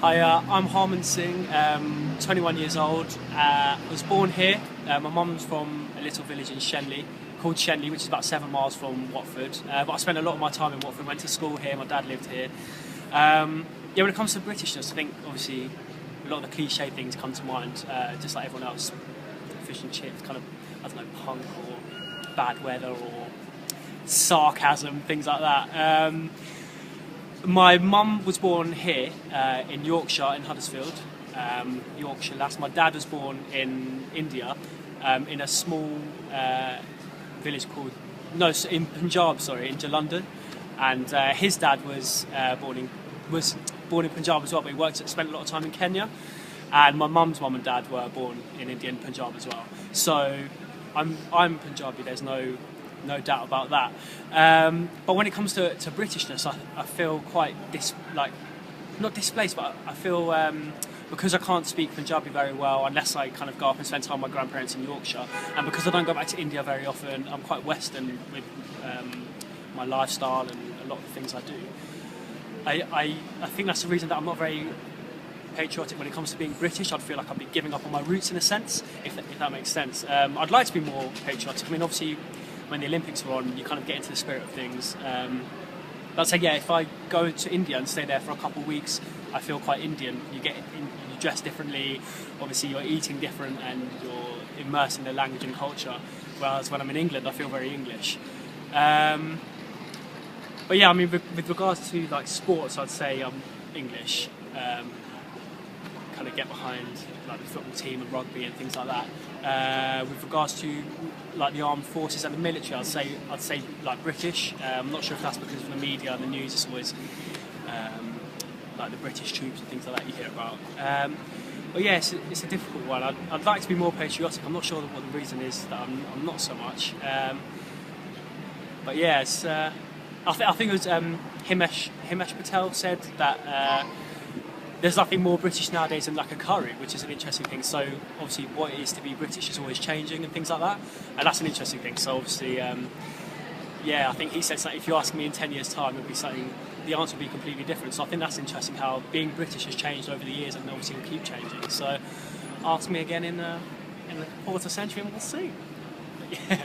Hi, I'm Harman Singh, 21 years old. Was born here. My mum's from a little village in Shenley, called Shenley, which is about 7 miles from Watford. But I spent a lot of my time in Watford, went to school here, my dad lived here. Yeah, when it comes to Britishness, I think obviously a lot of the cliche things come to mind, just like everyone else. Fish and chips, kind of, I don't know, punk or bad weather or sarcasm, things like that. My mum was born here in Yorkshire, in Huddersfield, Yorkshire lass. My dad was born in India, in a small village called, no, in Punjab, sorry, in London. And his dad was born in Punjab as well, but spent a lot of time in Kenya. And my mum's mum and dad were born in India and Punjab as well. So I'm Punjabi. There's no doubt about that. But when it comes to Britishness, I feel quite not displaced, but I feel because I can't speak Punjabi very well unless I kind of go up and spend time with my grandparents in Yorkshire, and because I don't go back to India very often, I'm quite Western with my lifestyle and a lot of the things I do. I think that's the reason that I'm not very patriotic when it comes to being British. I'd feel like I'd be giving up on my roots in a sense, if that makes sense. I'd like to be more patriotic. I mean, obviously, when the Olympics were on, you kind of get into the spirit of things. But I'd say, yeah, if I go to India and stay there for a couple of weeks, I feel quite Indian. You dress differently, obviously you're eating different, and you're immersed in the language and culture. Whereas when I'm in England, I feel very English. But yeah, I mean, with regards to like sports, I'd say I'm English. Kind of get behind like the football team and rugby and things like that. With regards to like the armed forces and the military, I'd say like British. I'm not sure if that's because of the media and the news. It's always like the British troops and things like that you hear about. But yeah, it's a difficult one. I'd like to be more patriotic. I'm not sure what the reason is that I'm not so much. But yeah, I think it was Himesh Patel said that. There's nothing more British nowadays than like a curry, which is an interesting thing. So obviously what it is to be British is always changing and things like that, and that's an interesting thing. So obviously, yeah, I think he said something, if you ask me in 10 years' time, it'll be something, the answer will be completely different. So I think that's interesting how being British has changed over the years, and obviously will keep changing. So ask me again in the quarter century and we'll see. But yeah.